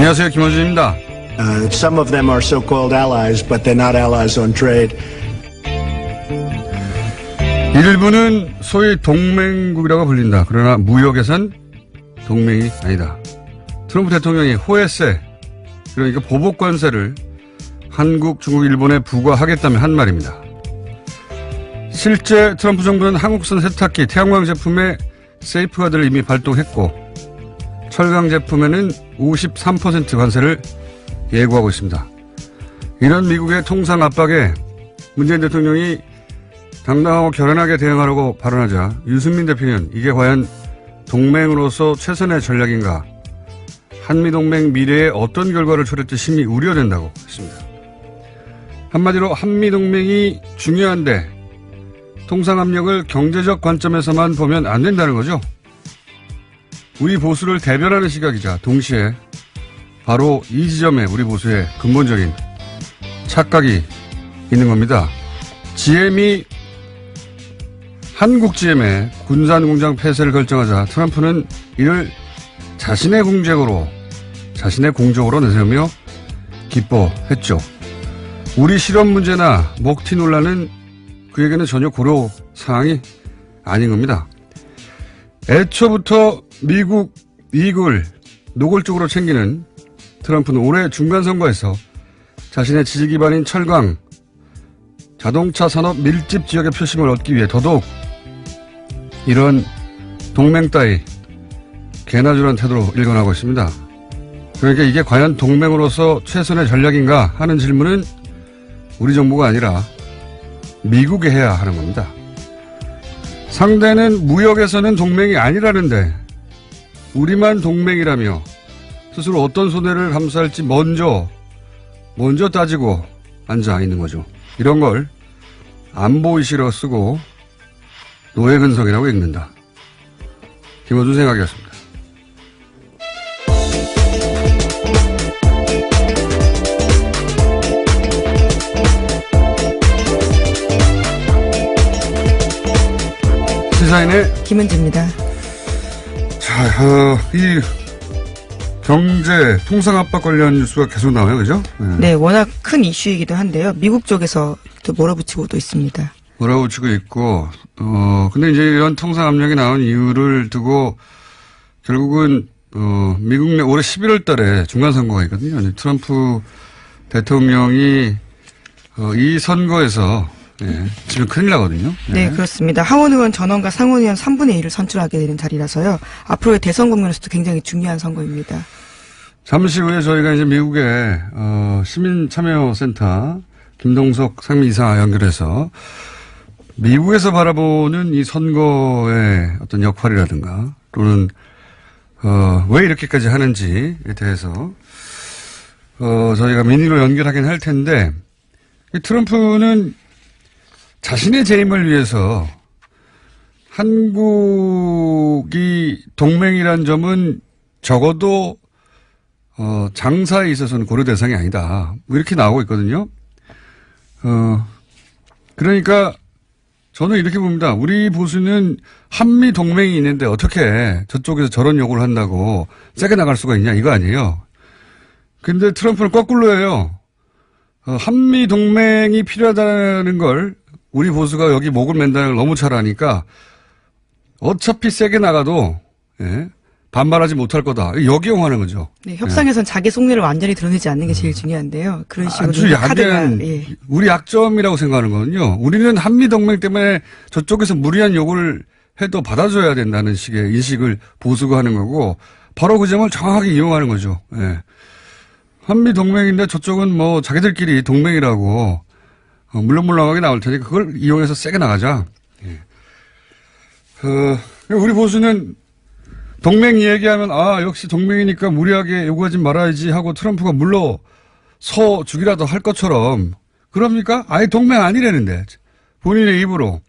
안녕하세요. 김원준입니다. Some of them are so-called allies, but they're not allies on trade. 일부는 소위 동맹국이라고 불린다. 그러나 무역에선 동맹이 아니다. 트럼프 대통령이 호혜세, 그러니까 보복관세를 한국, 중국, 일본에 부과하겠다며 한 말입니다. 실제 트럼프 정부는 한국산 세탁기, 태양광 제품에 세이프가드를 이미 발동했고 철강 제품에는 53% 관세를 예고하고 있습니다. 이런 미국의 통상 압박에 문재인 대통령이 당당하고 결연하게 대응하라고 발언하자 유승민 대표는 이게 과연 동맹으로서 최선의 전략인가, 한미동맹 미래에 어떤 결과를 초래할지 심히 우려된다고 했습니다. 한마디로 한미동맹이 중요한데 통상압력을 경제적 관점에서만 보면 안 된다는 거죠. 우리 보수를 대변하는 시각이자 동시에 바로 이 지점에 우리 보수의 근본적인 착각이 있는 겁니다. GM이 한국 GM의 군산공장 폐쇄를 결정하자 트럼프는 이를 자신의 공적으로 내세우며 기뻐했죠. 우리 실업 문제나 먹튀 논란은 그에게는 전혀 고려 사항이 아닌 겁니다. 애초부터 미국 이익을 노골적으로 챙기는 트럼프는 올해 중간선거에서 자신의 지지 기반인 철강, 자동차 산업 밀집 지역의 표심을 얻기 위해 더더욱 이런 동맹 따위 개나주란 태도로 일관하고 있습니다. 그러니까 이게 과연 동맹으로서 최선의 전략인가 하는 질문은 우리 정부가 아니라 미국이 해야 하는 겁니다. 상대는 무역에서는 동맹이 아니라는데 우리만 동맹이라며 스스로 어떤 손해를 감수할지 먼저 따지고 앉아 있는 거죠. 이런 걸 안보이시러 쓰고 노예근성이라고 읽는다. 김어준 생각이었습니다. 시사인의 김은지입니다. 자, 이 경제 통상 압박 관련 뉴스가 계속 나와요, 그죠? 네, 워낙 큰 이슈이기도 한데요. 미국 쪽에서 또 몰아붙이고도 있습니다. 몰아붙이고 있고, 근데 이제 이런 통상 압력이 나온 이유를 두고 결국은 미국 내 올해 11월 달에 중간선거가 있거든요. 트럼프 대통령이 이 선거에서 지금 큰일 나거든요. 네, 그렇습니다. 하원 의원 전원과 상원 의원 3분의 1을 선출하게 되는 자리라서요. 앞으로의 대선 국면에서도 굉장히 중요한 선거입니다. 잠시 후에 저희가 이제 미국의 시민참여센터 김동석 상임이사 연결해서 미국에서 바라보는 이 선거의 어떤 역할이라든가 또는 왜 이렇게까지 하는지에 대해서 저희가 민의로 연결하긴 할 텐데, 이 트럼프는 자신의 재임을 위해서 한국이 동맹이란 점은 적어도 장사에 있어서는 고려 대상이 아니다, 뭐 이렇게 나오고 있거든요. 그러니까 저는 이렇게 봅니다. 우리 보수는 한미 동맹이 있는데 어떻게 저쪽에서 저런 요구를 한다고 세게 나갈 수가 있냐, 이거 아니에요. 근데 트럼프는 거꾸로예요. 한미 동맹이 필요하다는 걸 우리 보수가 여기 목을 맨다는 걸 너무 잘 아니까 어차피 세게 나가도 반발하지 못할 거다, 역이용하는 거죠. 네, 협상에선 자기 속내를 완전히 드러내지 않는 게 제일 중요한데요. 그런 식으로 아주 약한 우리 약점이라고 생각하는 거는요. 우리는 한미 동맹 때문에 저쪽에서 무리한 요구를 해도 받아줘야 된다는 식의 인식을 보수가 하는 거고, 바로 그 점을 정확하게 이용하는 거죠. 한미 동맹인데 저쪽은 뭐 자기들끼리 동맹이라고 물렁물렁하게 나올 테니까 그걸 이용해서 세게 나가자. 우리 보수는 동맹 얘기하면 역시 동맹이니까 무리하게 요구하지 말아야지 하고 트럼프가 물러서 주기라도 할 것처럼, 그럽니까? 아예 동맹 아니라는데 본인의 입으로.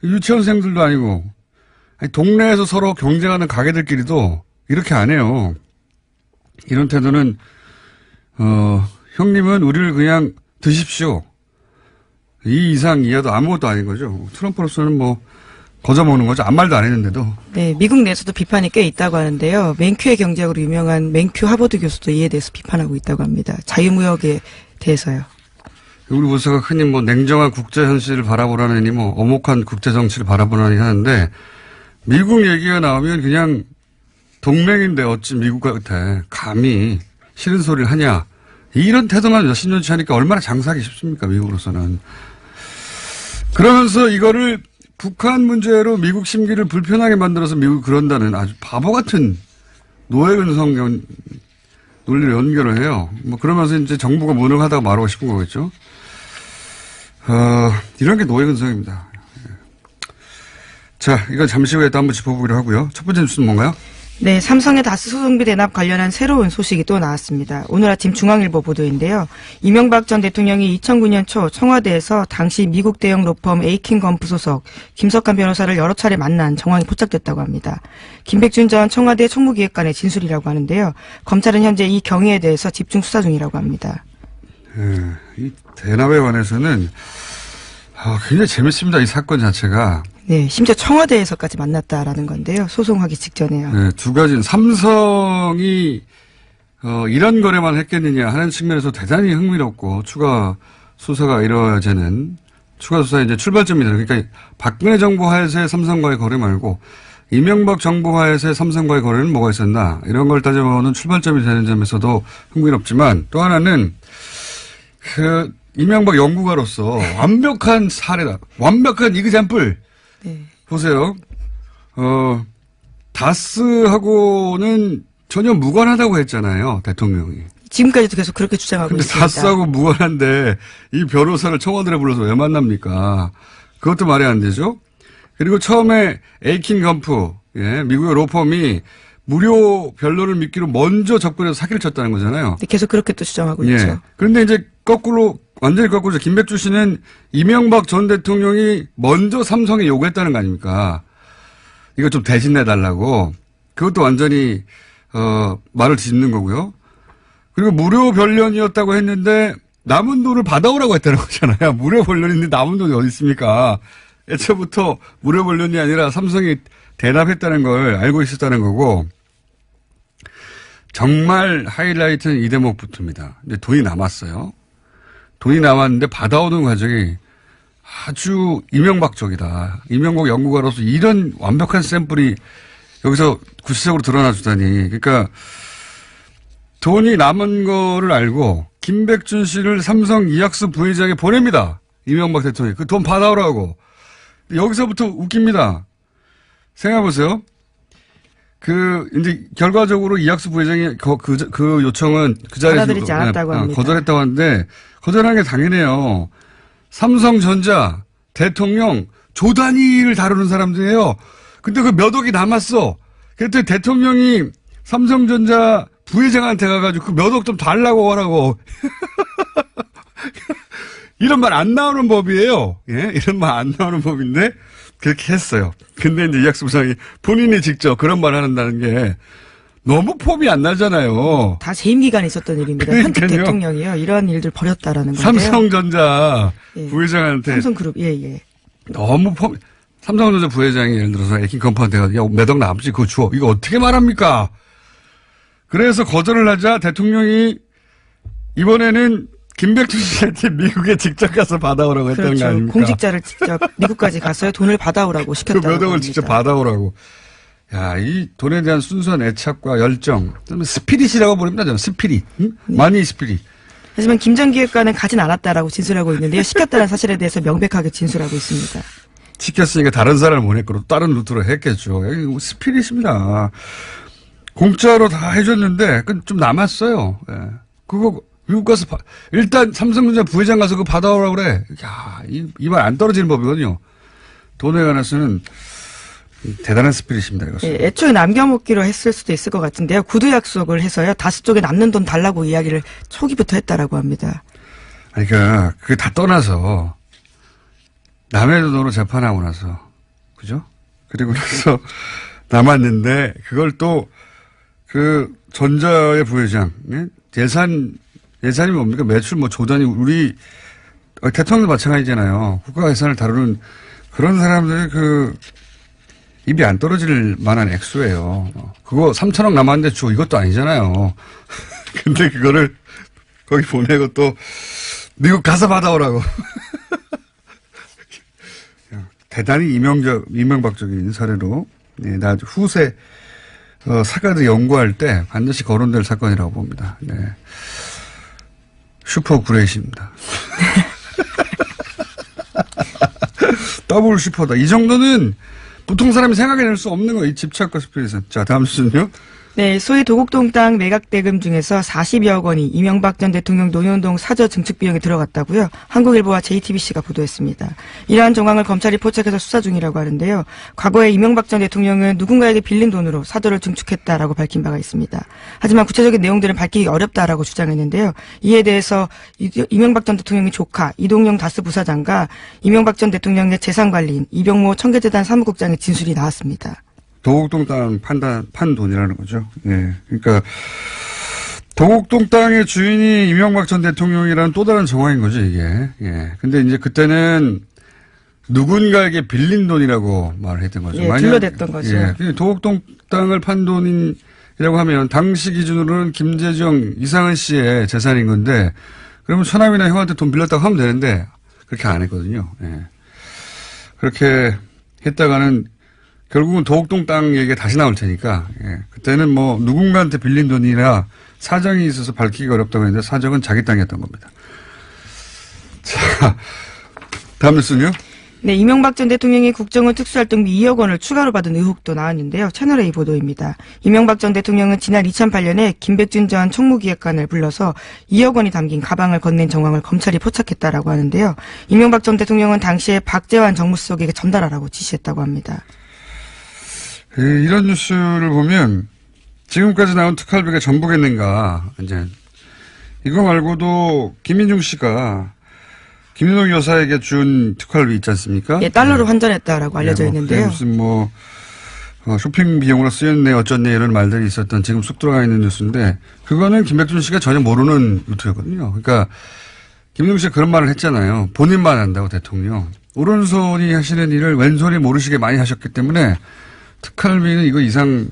유치원생들도 아니고 동네에서 서로 경쟁하는 가게들끼리도 이렇게 안 해요. 이런 태도는 형님은 우리를 그냥 드십시오, 이 이상 이하도 아무것도 아닌 거죠. 트럼프로서는 뭐 거저먹는 거죠. 아무 말도 안 했는데도. 네, 미국 내에서도 비판이 꽤 있다고 하는데요. 맨큐의 경제학으로 유명한 맨큐 하버드 교수도 이에 대해서 비판하고 있다고 합니다. 자유무역에 대해서요. 우리 부서가 흔히 뭐 냉정한 국제 현실을 바라보라느니 뭐 엄혹한 국제 정치를 바라보라니 하는데 미국 얘기가 나오면 그냥 동맹인데 어찌 미국한테 감히 싫은 소리를 하냐. 이런 태도만 몇십 년치 하니까 얼마나 장사하기 쉽습니까, 미국으로서는. 그러면서 이거를 북한 문제로 미국 심기를 불편하게 만들어서 미국이 그런다는 아주 바보 같은 노예근성 논리를 연결을 해요. 뭐 그러면서 이제 정부가 무능하다고 말하고 싶은 거겠죠. 이런 게 노예근성입니다. 자, 이건 잠시 후에 또 한번 짚어보기로 하고요. 첫 번째 뉴스는 뭔가요? 네, 삼성의 다스 소송비 대납 관련한 새로운 소식이 또 나왔습니다. 오늘 아침 중앙일보 보도인데요. 이명박 전 대통령이 2009년 초 청와대에서 당시 미국 대형 로펌 에이킨 건프 소속 김석환 변호사를 여러 차례 만난 정황이 포착됐다고 합니다. 김백준 전 청와대 총무기획관의 진술이라고 하는데요. 검찰은 현재 이 경위에 대해서 집중 수사 중이라고 합니다. 이 대납에 관해서는 굉장히 재밌습니다. 이 사건 자체가. 네, 심지어 청와대에서까지 만났다라는 건데요. 소송하기 직전에요. 네, 두 가지. 삼성이 이런 거래만 했겠느냐 하는 측면에서 대단히 흥미롭고 추가 수사가 이루어지는 추가 수사의 이제 출발점이다. 그러니까 박근혜 정부 하에서의 삼성과의 거래 말고 이명박 정부 하에서의 삼성과의 거래는 뭐가 있었나 이런 걸 따져보는 출발점이 되는 점에서도 흥미롭지만 또 하나는 이명박 연구가로서 완벽한 사례다. 완벽한 이그젬플. 네. 보세요. 다스하고는 전혀 무관하다고 했잖아요. 대통령이. 지금까지도 계속 그렇게 주장하고 근데 있습니다. 다스하고 무관한데 이 변호사를 청와대에 불러서 왜 만납니까? 그것도 말이 안 되죠. 그리고 처음에 에이킨 건프, 미국의 로펌이 무료 변론을 미끼로 먼저 접근해서 사기를 쳤다는 거잖아요. 네, 계속 그렇게 또 주장하고 있죠. 그런데 이제 거꾸로 완전히 거꾸로 김백주 씨는 이명박 전 대통령이 먼저 삼성에 요구했다는 거 아닙니까? 이거 좀 대신해달라고. 그것도 완전히 말을 뒤집는 거고요. 그리고 무료 변론이었다고 했는데 남은 돈을 받아오라고 했다는 거잖아요. 무료 변론인데 남은 돈이 어디 있습니까? 애초부터 무료 변론이 아니라 삼성이 대납했다는 걸 알고 있었다는 거고 정말 하이라이트는 이 대목부터입니다. 근데 돈이 남았어요. 돈이 남았는데 받아오는 과정이 아주 이명박적이다. 이명박 연구가로서 이런 완벽한 샘플이 여기서 구체적으로 드러나 주다니. 그러니까 돈이 남은 거를 알고 김백준 씨를 삼성 이학수 부회장에 보냅니다. 이명박 대통령이. 그 돈 받아오라고. 여기서부터 웃깁니다. 생각해보세요. 이제 결과적으로 이학수 부회장이 그 요청은 그 자리에서 받아들이지 않았다고 합니다. 거절했다고 하는데 거절한 게 당연해요. 삼성전자 대통령 조 단위를 다루는 사람들이에요. 근데 그 몇 억이 남았어. 그랬더니 대통령이 삼성전자 부회장한테 가가지고 그 몇 억 좀 달라고 하라고. 이런 말 안 나오는 법이에요. 예? 이런 말 안 나오는 법인데 그렇게 했어요. 근데 이제 이학수 부장이 본인이 직접 그런 말 한다는 게 너무 폼이 안 나잖아요. 다 재임 기간에 있었던 일입니다. 현직 대통령이요. 이러한 일들 벌였다라는 건데요. 삼성전자 부회장한테 삼성그룹 너무 삼성전자 부회장이 예를 들어서 에이킨 건프한테 야 몇 억 남지 그거 줘. 이거 어떻게 말합니까? 그래서 거절을 하자 대통령이 이번에는 김백준 씨한테 미국에 직접 가서 받아오라고 했다는 그렇죠. 거 아닙니까? 공직자를 직접 미국까지 가서요. 돈을 받아오라고 시켰다고 그 몇 억을 합니다. 직접 받아오라고. 야, 이 돈에 대한 순수한 애착과 열정. 스피릿이라고 부릅니다. 저는 스피릿. 응? 마니 스피릿. 하지만 김 전 기획관은 가진 않았다라고 진술하고 있는데요. 시켰다는 사실에 대해서 명백하게 진술하고 있습니다. 시켰으니까 다른 사람을 보냈고 다른 루트로 했겠죠. 여기 스피릿입니다. 공짜로 다 해줬는데 좀 남았어요. 예. 그거 미국 가서 일단 삼성전자 부회장 가서 그거 받아오라고 그래. 야, 이 말 안 떨어지는 법이거든요. 돈에 관해서는 대단한 스피릿입니다. 이것은. 예, 애초에 남겨먹기로 했을 수도 있을 것 같은데요. 구두 약속을 해서요. 다스 쪽에 남는 돈 달라고 이야기를 초기부터 했다라고 합니다. 그러니까 그게 다 떠나서 남의 돈으로 재판하고 나서 그죠? 그리고 나서 남았는데 그걸 또 그 전자의 부회장 예산이 뭡니까? 매출 조단위 우리 대통령도 마찬가지잖아요. 국가 예산을 다루는 그런 사람들이 입이 안 떨어질 만한 액수예요. 그거 3천억 남았는데 줘. 이것도 아니잖아요. 근데 그거를 거기 보내고 또 미국 가서 받아오라고. 대단히 이명박적인 사례로 나 후세 사과들 연구할 때 반드시 거론될 사건이라고 봅니다. 네. 슈퍼 구레이시입니다. 더블 슈퍼다. 이 정도는 보통 사람이 생각해낼 수 없는 거예요. 이 집착과 스피릿은. 자, 다음 순요. 네, 소위 도곡동 땅 매각 대금 중에서 40여억 원이 이명박 전 대통령 논현동 사저 증축 비용에 들어갔다고요. 한국일보와 JTBC가 보도했습니다. 이러한 정황을 검찰이 포착해서 수사 중이라고 하는데요. 과거에 이명박 전 대통령은 누군가에게 빌린 돈으로 사저를 증축했다라고 밝힌 바가 있습니다. 하지만 구체적인 내용들은 밝히기 어렵다라고 주장했는데요. 이에 대해서 이명박 전 대통령의 조카 이동영 다스 부사장과 이명박 전 대통령의 재산관리인 이병모 청계재단 사무국장의 진술이 나왔습니다. 도곡동 땅 판 돈이라는 거죠. 예. 그러니까, 도곡동 땅의 주인이 이명박 전 대통령이라는 또 다른 정황인 거죠, 이게. 예. 근데 이제 그때는 누군가에게 빌린 돈이라고 말을 했던 거죠. 예, 둘러댔던 거죠. 예. 도곡동 땅을 판 돈이라고 하면 당시 기준으로는 김재정, 이상은 씨의 재산인 건데, 그러면 처남이나 형한테 돈 빌렸다고 하면 되는데, 그렇게 안 했거든요. 예. 그렇게 했다가는 결국은 도곡동 땅 얘기가 다시 나올 테니까, 예. 그때는 뭐 누군가한테 빌린 돈이라 사정이 있어서 밝히기가 어렵다고 했는데 사정은 자기 땅이었던 겁니다. 자, 다음 뉴스는요? 네, 이명박 전 대통령이 국정원 특수활동비 2억 원을 추가로 받은 의혹도 나왔는데요. 채널A 보도입니다. 이명박 전 대통령은 지난 2008년에 김백준 전 총무기획관을 불러서 2억 원이 담긴 가방을 건넨 정황을 검찰이 포착했다라고 하는데요. 이명박 전 대통령은 당시에 박재환 정무수석에게 전달하라고 지시했다고 합니다. 이런 뉴스를 보면 지금까지 나온 특활비가 전부겠는가. 이제 이거 말고도 김민중 씨가 김윤옥 여사에게 준 특활비 있지 않습니까? 예, 달러로 환전했다라고 알려져 있는데요. 무슨 쇼핑 비용으로 쓰였네 어쩌네 이런 말들이 있었던 지금 쑥 들어가 있는 뉴스인데 그거는 김백준 씨가 전혀 모르는 루트였거든요. 그러니까 김민중 씨가 그런 말을 했잖아요. 본인만 한다고 대통령. 오른손이 하시는 일을 왼손이 모르시게 많이 하셨기 때문에 특활비는 이거 이상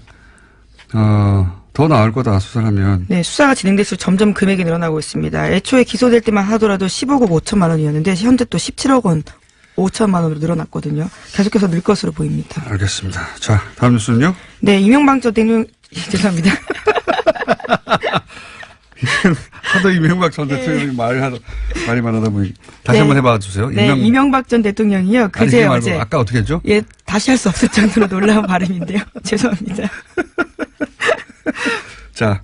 더 나을 거다 수사하면. 네, 수사가 진행될수록 점점 금액이 늘어나고 있습니다. 애초에 기소될 때만 하더라도 15억 5천만 원이었는데 현재 또 17억 원 5천만 원으로 늘어났거든요. 계속해서 늘 것으로 보입니다. 알겠습니다. 자, 다음 뉴스는요? 네, 이명박 전 대통령 죄송합니다. 하도 이명박 전 대통령이 말이 많아다 보니 다시 한번 해봐 주세요. 네, 이명박 전 대통령이요. 그제 어제 아까 어떻게 했죠? 예, 다시 할 수 없을 정도로 놀라운 발음인데요. 죄송합니다. 자,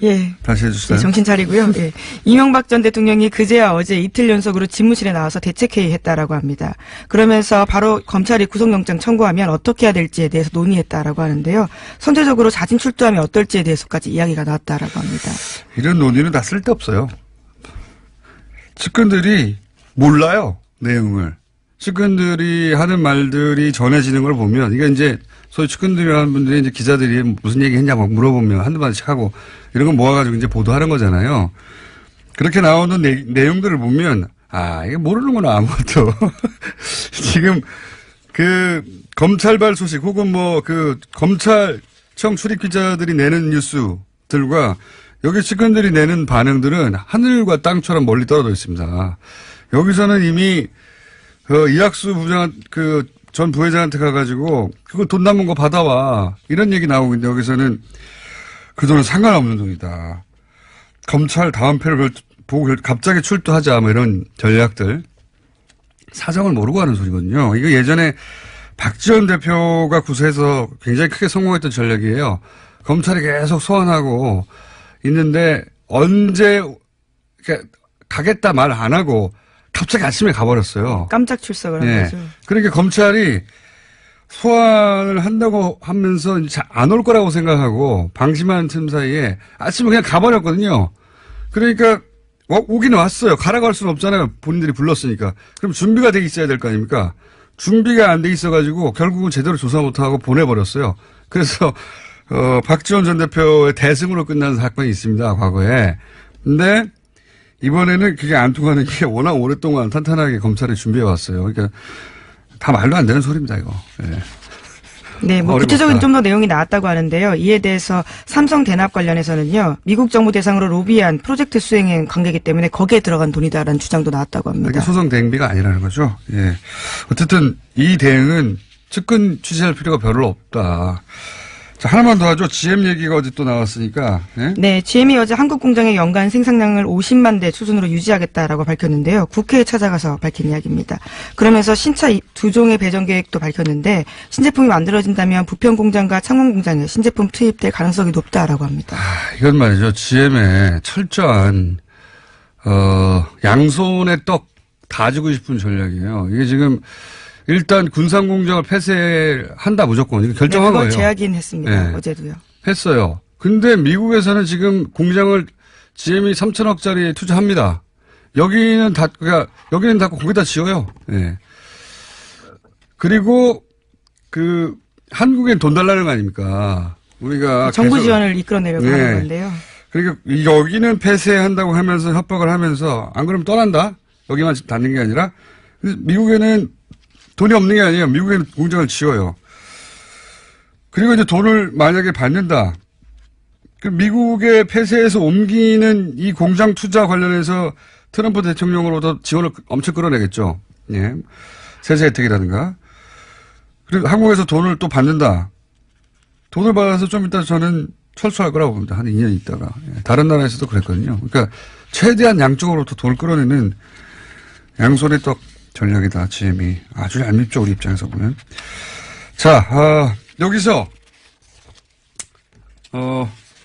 예. 다시 해주세요. 네, 정신 차리고요. 예. 이명박 전 대통령이 그제야 어제 이틀 연속으로 집무실에 나와서 대책회의했다라고 합니다. 그러면서 바로 검찰이 구속영장 청구하면 어떻게 해야 될지에 대해서 논의했다라고 하는데요. 선제적으로 자진 출두하면 어떨지에 대해서까지 이야기가 나왔다라고 합니다. 이런 논의는 다 쓸데없어요. 측근들이 몰라요, 내용을. 측근들이 하는 말들이 전해지는 걸 보면, 이게 이제, 소위 측근들이라는 분들이 이제 기자들이 무슨 얘기 했냐고 물어보면 한두 마디씩 하고, 이런 거 모아가지고 이제 보도하는 거잖아요. 그렇게 나오는 내용들을 보면, 이게 모르는구나, 아무것도. 지금, 검찰발 소식, 혹은 검찰청 출입 기자들이 내는 뉴스들과, 여기 측근들이 내는 반응들은 하늘과 땅처럼 멀리 떨어져 있습니다. 여기서는 이미, 이학수 부장, 전 부회장한테 가가지고, 그거 돈 남은 거 받아와. 이런 얘기 나오고 있는데, 여기서는 그 돈은 상관없는 돈이다. 검찰 다음 패를 보고 갑자기 출두하자, 뭐 이런 전략들. 사정을 모르고 하는 소리거든요. 이거 예전에 박지원 대표가 구세해서 굉장히 크게 성공했던 전략이에요. 검찰이 계속 소환하고 있는데, 언제, 가겠다 말 안 하고, 갑자기 아침에 가버렸어요. 깜짝 출석을 한 거죠. 그러니까 검찰이 소환을 한다고 하면서 안 올 거라고 생각하고 방심하는 틈 사이에 아침에 그냥 가버렸거든요. 그러니까 오긴 왔어요. 가라고 할 수는 없잖아요. 본인들이 불렀으니까. 그럼 준비가 돼 있어야 될 거 아닙니까? 준비가 안 돼 있어가지고 결국은 제대로 조사 못하고 보내버렸어요. 그래서 박지원 전 대표의 대승으로 끝난 사건이 있습니다. 과거에. 근데 이번에는 그게 안 통하는 게 워낙 오랫동안 탄탄하게 검찰이 준비해 왔어요. 그러니까 다 말도 안 되는 소리입니다, 이거. 예. 네, 뭐 구체적인 좀 더 내용이 나왔다고 하는데요. 이에 대해서 삼성 대납 관련해서는요. 미국 정부 대상으로 로비한 프로젝트 수행에 관계이기 때문에 거기에 들어간 돈이다라는 주장도 나왔다고 합니다. 이게 소송 대행비가 아니라는 거죠. 예. 어쨌든 이 대응은 측근 취재할 필요가 별로 없다. 자, 하나만 더 하죠. GM 얘기가 어제 또 나왔으니까. 예? 네, GM이 어제 한국 공장의 연간 생산량을 50만 대 수준으로 유지하겠다라고 밝혔는데요. 국회에 찾아가서 밝힌 이야기입니다. 그러면서 신차 2종의 배정 계획도 밝혔는데 신제품이 만들어진다면 부평 공장과 창원 공장에 신제품 투입될 가능성이 높다라고 합니다. 이건 말이죠. GM의 철저한 양손에 떡 다 주고 싶은 전략이에요. 이게 지금 일단 군산공장을 폐쇄한다 무조건. 이거 결정한 그걸 거예요. 제하긴 했습니다. 네. 어제도요. 했어요. 근데 미국에서는 지금 공장을 GM이 3천억짜리 투자합니다. 여기는 여기는 닫고 거기다 지어요. 예. 그리고 한국엔 돈 달라는 거 아닙니까? 우리가 정부 계속, 지원을 이끌어내려고 하는 건데요. 그러니까 여기는 폐쇄한다고 하면서 협박을 하면서 안 그러면 떠난다? 여기만 닫는 게 아니라 미국에는 돈이 없는 게 아니에요. 미국에는 공장을 지어요. 그리고 이제 돈을 만약에 받는다. 미국의 폐쇄에서 옮기는 이 공장 투자 관련해서 트럼프 대통령으로부터 지원을 엄청 끌어내겠죠. 예. 세제 혜택이라든가. 그리고 한국에서 돈을 또 받는다. 돈을 받아서 좀 이따 저는 철수할 거라고 봅니다. 한 2년 있다가. 예. 다른 나라에서도 그랬거든요. 그러니까 최대한 양쪽으로부터 돈을 끌어내는 양손의 떡 전략이다. GM이. 아주 얄밉죠. 우리 입장에서 보면. 자, 여기서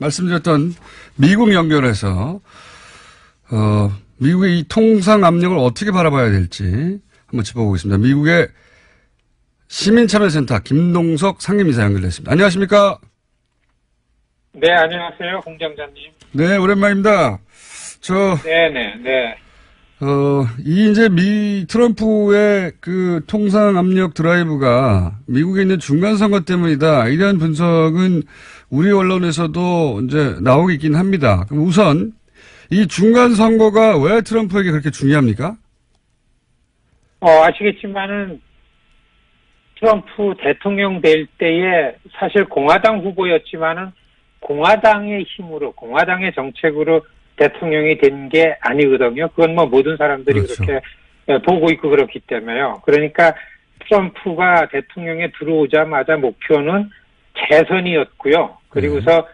말씀드렸던 미국 연결해서 미국의 이 통상 압력을 어떻게 바라봐야 될지 한번 짚어보겠습니다. 미국의 시민참여센터 김동석 상임이사 연결됐습니다. 안녕하십니까? 네, 안녕하세요, 공장장님. 네, 오랜만입니다. 네. 이제 트럼프의 그 통상 압력 드라이브가 미국에 있는 중간선거 때문이다. 이런 분석은 우리 언론에서도 이제 나오고 있긴 합니다. 그럼 우선 이 중간선거가 왜 트럼프에게 그렇게 중요합니까? 아시겠지만은 트럼프 대통령 될 때에 사실 공화당 후보였지만은 공화당의 힘으로, 공화당의 정책으로 대통령이 된 게 아니거든요. 그건 뭐 모든 사람들이 그렇죠. 그렇게 보고 있고 그렇기 때문에요. 그러니까 트럼프가 대통령에 들어오자마자 목표는 재선이었고요. 그리고서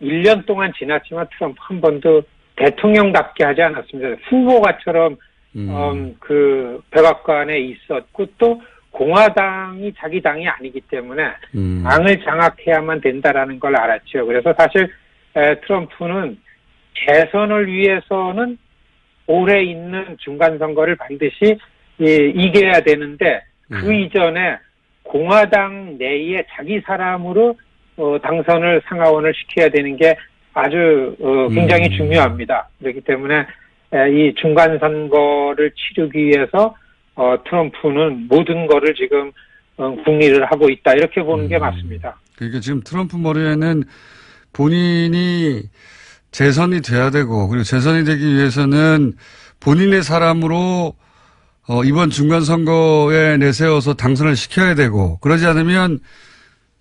1년 동안 지났지만 트럼프 한 번도 대통령답게 하지 않았습니다. 후보가처럼 그 백악관에 있었고 또 공화당이 자기 당이 아니기 때문에 당을 장악해야만 된다라는 걸 알았죠. 그래서 사실 트럼프는 재선을 위해서는 올해 있는 중간선거를 반드시 이겨야 되는데 그 이전에 공화당 내에 자기 사람으로 당선을 상하원을 시켜야 되는 게 아주 굉장히 중요합니다. 그렇기 때문에 이 중간선거를 치르기 위해서 트럼프는 모든 거를 지금 궁리를 하고 있다 이렇게 보는 게 맞습니다. 그러니까 지금 트럼프 머리에는 본인이 재선이 돼야 되고 그리고 재선이 되기 위해서는 본인의 사람으로 이번 중간선거에 내세워서 당선을 시켜야 되고 그러지 않으면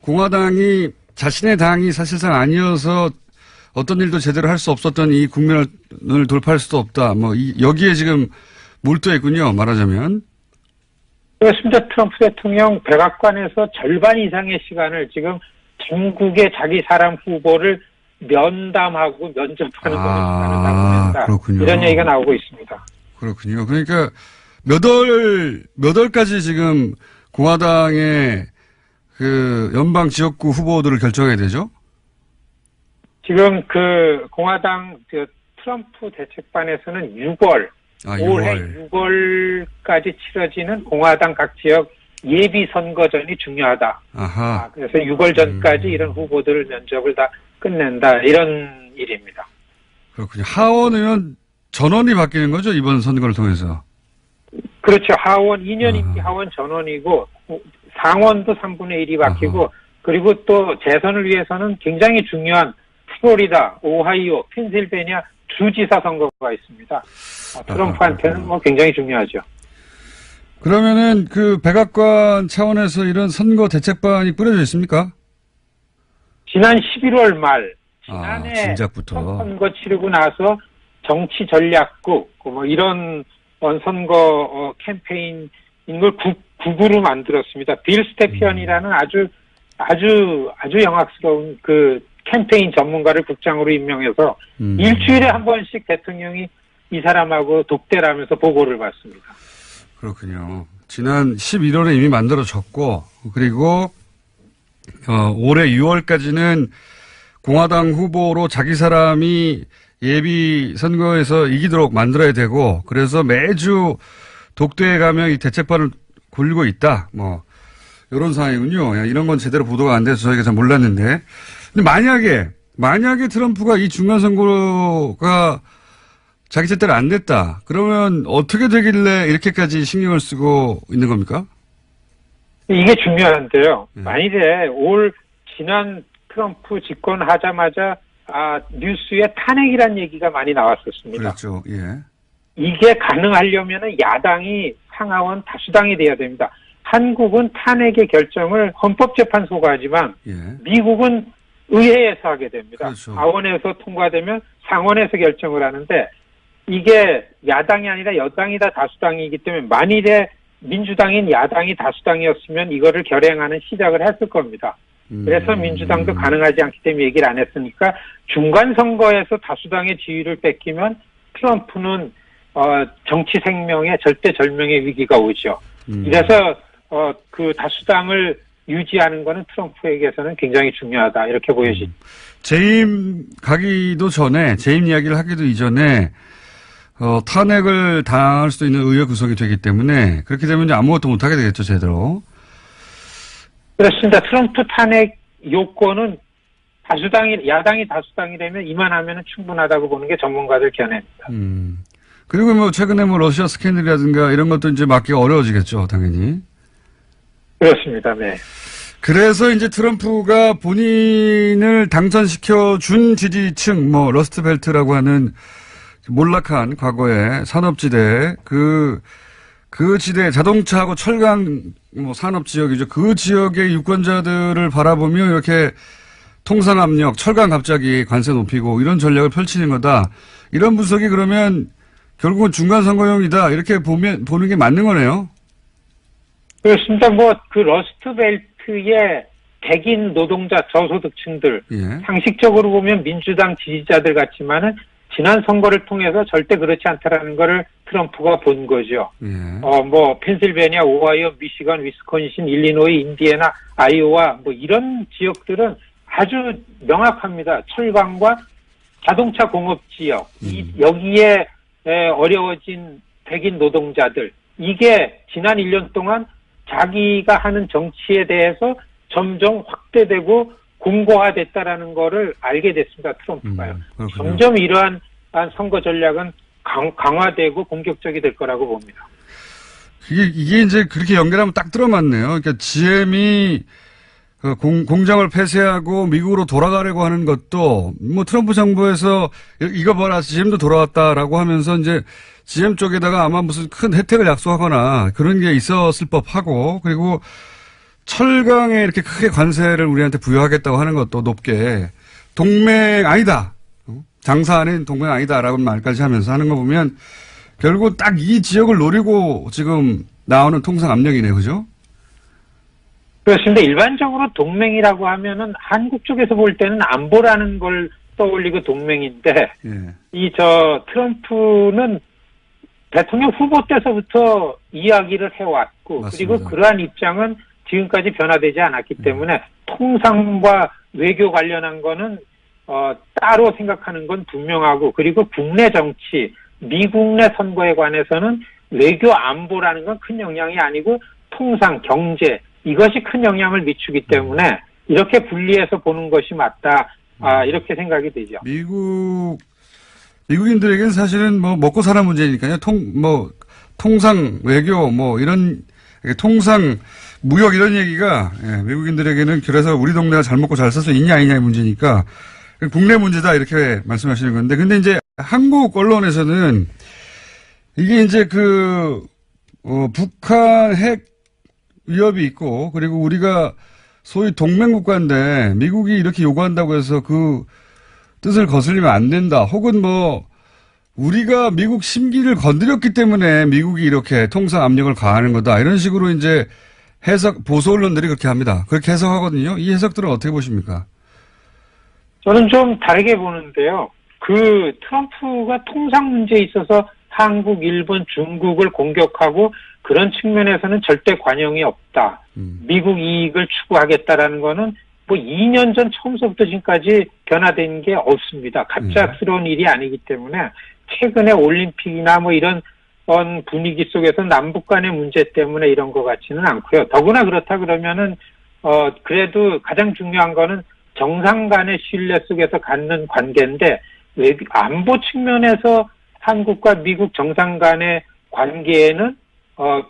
공화당이 자신의 당이 사실상 아니어서 어떤 일도 제대로 할 수 없었던 이 국면을 돌파할 수도 없다. 여기에 지금 몰두해 있군요. 말하자면. 그렇습니다. 트럼프 대통령 백악관에서 절반 이상의 시간을 지금 전국의 자기 사람 후보를 면담하고 면접하는 것을 시간을 다 보낸다. 이런 얘기가 나오고 있습니다. 그렇군요. 그러니까 몇 월까지 지금 공화당의 그 연방 지역구 후보들을 결정해야 되죠? 지금 그 공화당 트럼프 대책반에서는 6월. 올해 6월까지 치러지는 공화당 각 지역 예비 선거전이 중요하다. 그래서 6월 전까지 이런 후보들 면접을 다 끝낸다. 이런 일입니다. 그렇군요. 하원 의원 전원이 바뀌는 거죠? 이번 선거를 통해서. 그렇죠. 하원 2년 임기 하원 전원이고 상원도 3분의 1이 바뀌고 그리고 또 재선을 위해서는 굉장히 중요한 플로리다, 오하이오, 펜실베니아 주지사 선거가 있습니다. 트럼프한테는 굉장히 중요하죠. 그러면은 그 백악관 차원에서 이런 선거 대책반이 꾸려져 있습니까? 지난 11월 말 지난해 진작부터 선거 치르고 나서 정치 전략국 뭐 이런 선거 캠페인인 걸 국으로 만들었습니다. 빌 스테피언이라는 아주 영악스러운 그 캠페인 전문가를 국장으로 임명해서 일주일에 한 번씩 대통령이 이 사람하고 독대라면서 보고를 받습니다. 그렇군요. 지난 11월에 이미 만들어졌고 그리고 올해 6월까지는 공화당 후보로 자기 사람이 예비 선거에서 이기도록 만들어야 되고 그래서 매주 독대에 가면 이 대책반을 굴리고 있다. 뭐 이런 상황이군요. 이런 건 제대로 보도가 안 돼서 저희가 잘 몰랐는데. 근데 만약에 트럼프가 이 중간 선거가 자기 뜻대로 안 됐다. 그러면 어떻게 되길래 이렇게까지 신경을 쓰고 있는 겁니까? 이게 중요한데요. 만일에 지난 트럼프 집권하자마자 뉴스에 탄핵이란 얘기가 많이 나왔었습니다. 그렇죠. 예. 이게 가능하려면 야당이 상하원 다수당이 돼야 됩니다. 한국은 탄핵의 결정을 헌법재판소가 하지만 예. 미국은 의회에서 하게 됩니다. 그렇죠. 하원에서 통과되면 상원에서 결정을 하는데 이게 야당이 아니라 여당이 다 다수당이기 때문에 만일에 민주당인 야당이 다수당이었으면 이거를 결행하는 시작을 했을 겁니다. 그래서 민주당도 가능하지 않기 때문에 얘기를 안 했으니까 중간 선거에서 다수당의 지위를 뺏기면 트럼프는 정치 생명의 절대절명의 위기가 오죠. 이래서 그 다수당을 유지하는 거는 트럼프에게서는 굉장히 중요하다 이렇게 보여지죠. 재임 가기도 전에 재임 이야기를 하기도 이전에 탄핵을 당할 수도 있는 의회 구성이 되기 때문에 그렇게 되면 이제 아무것도 못하게 되겠죠 제대로. 그렇습니다. 트럼프 탄핵 요건은 야당이 다수당이 되면 이만하면 충분하다고 보는 게 전문가들 견해입니다. 그리고 뭐 최근에 뭐 러시아 스캔들이라든가 이런 것도 이제 막기가 어려워지겠죠 당연히. 그렇습니다. 네. 그래서 이제 트럼프가 본인을 당선시켜 준 지지층 뭐 러스트벨트라고 하는 몰락한 과거의 산업지대 그 지대 자동차하고 철강 뭐 산업 지역이죠. 그 지역의 유권자들을 바라보며 이렇게 통상 압력, 철강 갑자기 관세 높이고 이런 전략을 펼치는 거다. 이런 분석이 그러면 결국은 중간 선거용이다. 이렇게 보는 게 맞는 거네요. 그렇습니다. 그 러스트벨트의 백인 노동자 저소득층들 예. 상식적으로 보면 민주당 지지자들 같지만은 지난 선거를 통해서 절대 그렇지 않다라는 거를 트럼프가 본 거죠. 예. 펜실베니아, 오하이오, 미시건, 위스콘신, 일리노이, 인디애나, 아이오와 뭐 이런 지역들은 아주 명확합니다. 철강과 자동차 공업 지역, 여기에 어려워진 백인 노동자들, 이게 지난 1년 동안 자기가 하는 정치에 대해서 점점 확대되고 공고화됐다라는 거를 알게 됐습니다. 트럼프가요. 점점 이러한 선거 전략은 강화되고 공격적이 될 거라고 봅니다. 이게 이제 그렇게 연결하면 딱 들어맞네요. 그러니까 GM이 공장을 폐쇄하고 미국으로 돌아가려고 하는 것도 뭐 트럼프 정부에서 이거 봐라 GM도 돌아왔다라고 하면서 이제 GM 쪽에다가 아마 무슨 큰 혜택을 약속하거나 그런 게 있었을 법하고 그리고 철강에 이렇게 크게 관세를 우리한테 부여하겠다고 하는 것도 높게 동맹 아니다. 장사하는 동맹 아니다라고 말까지 하면서 하는 거 보면 결국 딱 이 지역을 노리고 지금 나오는 통상 압력이네요. 그죠? 그렇습니다. 일반적으로 동맹이라고 하면은 한국 쪽에서 볼 때는 안보라는 걸 떠올리고 동맹인데 예. 트럼프는 대통령 후보 때서부터 이야기를 해왔고 맞습니다. 그리고 그러한 입장은 지금까지 변화되지 않았기 때문에 통상과 외교 관련한 거는 따로 생각하는 건 분명하고 그리고 국내 정치, 미국 내 선거에 관해서는 외교 안보라는 건 큰 영향이 아니고 통상 경제 이것이 큰 영향을 미치기 때문에 이렇게 분리해서 보는 것이 맞다. 이렇게 생각이 되죠. 미국인들에게는 사실은 뭐 먹고 사는 문제니까요. 통상 외교 뭐 이런 통상 무역 이런 얘기가 미국인들에게는 그래서 우리 동네가 잘 먹고 잘 살 수 있냐 아니냐의 문제니까 국내 문제다 이렇게 말씀하시는 건데 근데 이제 한국 언론에서는 이게 이제 북한 핵 위협이 있고 그리고 우리가 소위 동맹국가인데 미국이 이렇게 요구한다고 해서 그 뜻을 거슬리면 안 된다. 혹은 뭐 우리가 미국 심기를 건드렸기 때문에 미국이 이렇게 통상 압력을 가하는 거다. 이런 식으로 이제 보수 언론들이 그렇게 합니다. 그렇게 해석하거든요. 이 해석들은 어떻게 보십니까? 저는 좀 다르게 보는데요. 그 트럼프가 통상 문제에 있어서 한국, 일본, 중국을 공격하고 그런 측면에서는 절대 관용이 없다. 미국 이익을 추구하겠다라는 거는 뭐 2년 전 처음부터 지금까지 변화된 게 없습니다. 갑작스러운 일이 아니기 때문에 최근에 올림픽이나 뭐 이런 분위기 속에서 남북 간의 문제 때문에 이런 것 같지는 않고요. 더구나 그렇다 그러면은 그래도 가장 중요한 거는 정상 간의 신뢰 속에서 갖는 관계인데 안보 측면에서 한국과 미국 정상 간의 관계에는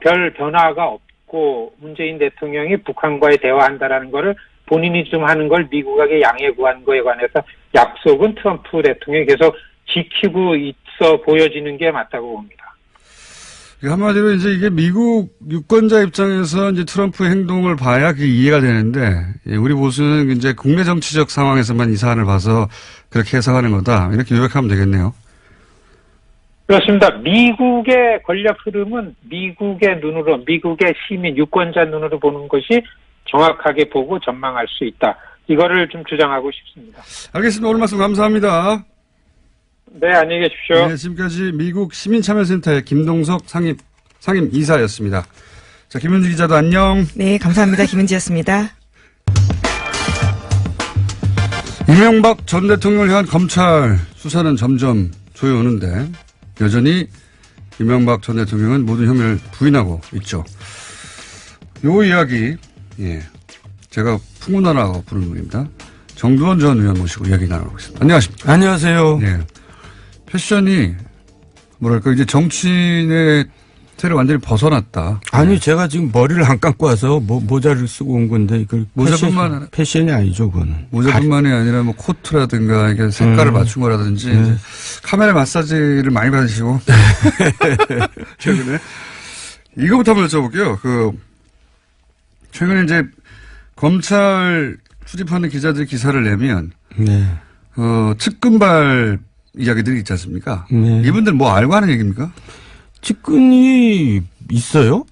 별 변화가 없고 문재인 대통령이 북한과의 대화한다라는 거를 본인이 좀 하는 걸 미국에게 양해 구한 거에 관해서 약속은 트럼프 대통령이 계속 지키고 있어 보여지는 게 맞다고 봅니다. 한마디로 이제 이게 미국 유권자 입장에서 이제 트럼프의 행동을 봐야 그게 이해가 되는데, 우리 보수는 이제 국내 정치적 상황에서만 이 사안을 봐서 그렇게 해석하는 거다. 이렇게 요약하면 되겠네요. 그렇습니다. 미국의 권력 흐름은 미국의 눈으로, 미국의 시민, 유권자 눈으로 보는 것이 정확하게 보고 전망할 수 있다. 이거를 좀 주장하고 싶습니다. 알겠습니다. 오늘 말씀 감사합니다. 네, 안녕히 계십시오. 네, 지금까지 미국 시민참여센터의 김동석 상임 이사였습니다. 자, 김은지 기자도 안녕. 네, 감사합니다. 김은지였습니다. 이명박 전 대통령을 향한 검찰 수사는 점점 조여오는데 여전히 이명박 전 대통령은 모든 혐의를 부인하고 있죠. 요 이야기, 제가 풍문하라고 부르는 겁니다. 정두원 전 의원 모시고 이야기 나눠보겠습니다. 안녕하십니까. 안녕하세요. 네. 패션이 뭐랄까 이제 정치인의 틀을 완전히 벗어났다. 아니 제가 지금 머리를 안 감고 와서 모자를 쓰고 온 건데 이걸 모자뿐만 패션이 아니죠, 그거는. 모자뿐만이 아니라 뭐 코트라든가 이게 색깔을 맞춘 거라든지 이제 카메라 마사지를 많이 받으시고 최근에 이거부터 한번 여쭤볼게요. 최근에 이제 검찰 출입하는 기자들이 기사를 내면 측근발 이야기들이 있지 않습니까? 네. 이분들 뭐 알고 하는 얘기입니까? 측근이 있어요?